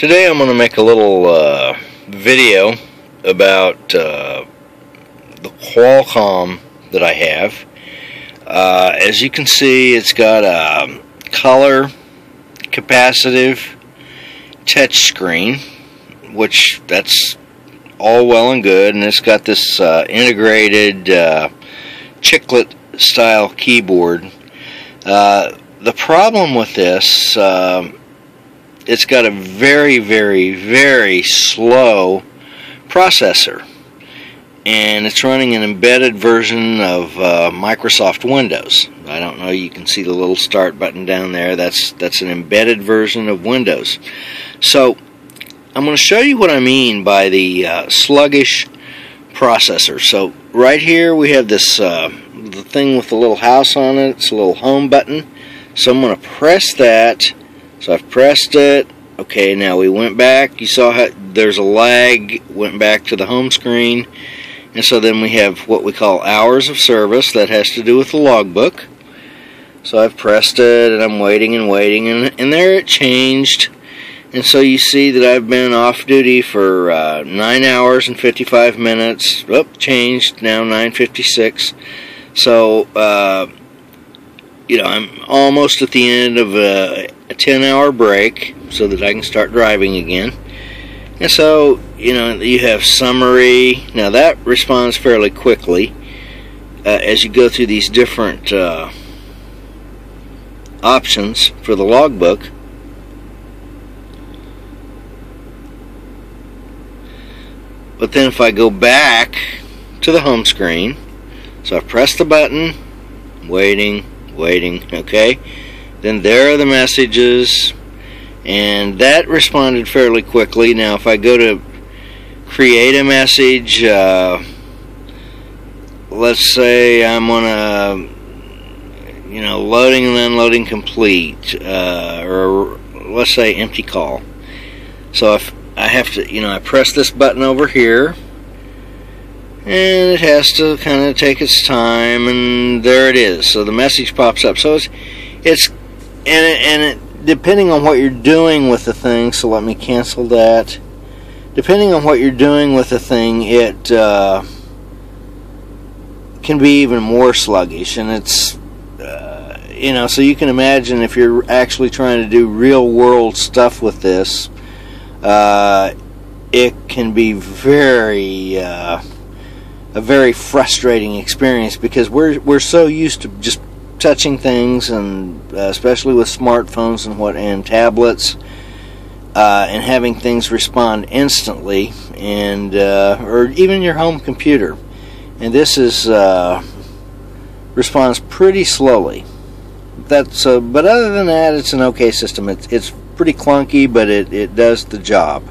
Today I'm going to make a little video about the Qualcomm that I have. As you can see, it's got a color capacitive touch screen, which that's all well and good, and it's got this integrated chiclet style keyboard. The problem with this, it's got a very slow processor, and it's running an embedded version of Microsoft Windows. I don't know, you can see the little start button down there. That's an embedded version of Windows. So I'm going to show you what I mean by the sluggish processor. So right here we have this the thing with the little house on it. It's a little home button. So I'm going to press that. So I've pressed it. Okay, now we went back. You saw how there's a lag. Went back to the home screen. And so then we have what we call hours of service. That has to do with the logbook. So I've pressed it, and I'm waiting and waiting, and there it changed. And so you see that I've been off duty for 9 hours and 55 minutes. Oh, changed, now 9:56. So, you know, I'm almost at the end of a 10-hour break so that I can start driving again. And so, you know, you have summary. Now that responds fairly quickly as you go through these different options for the logbook. But then if I go back to the home screen, so I press the button, waiting, okay, then there are the messages, and that responded fairly quickly. Now if I go to create a message, let's say I'm on a, you know, loading and unloading complete, or let's say empty call. So if I have to, you know, I press this button over here, and it has to kind of take its time, and there it is. So the message pops up. So it's depending on what you're doing with the thing. So let me cancel that. Depending on what you're doing with the thing, it can be even more sluggish, and it's you know, so you can imagine if you're actually trying to do real world stuff with this, it can be a very frustrating experience, because we're so used to just touching things, and especially with smartphones and tablets, and having things respond instantly, and or even your home computer. And this is responds pretty slowly. But other than that, it's an okay system. It's pretty clunky, but it does the job.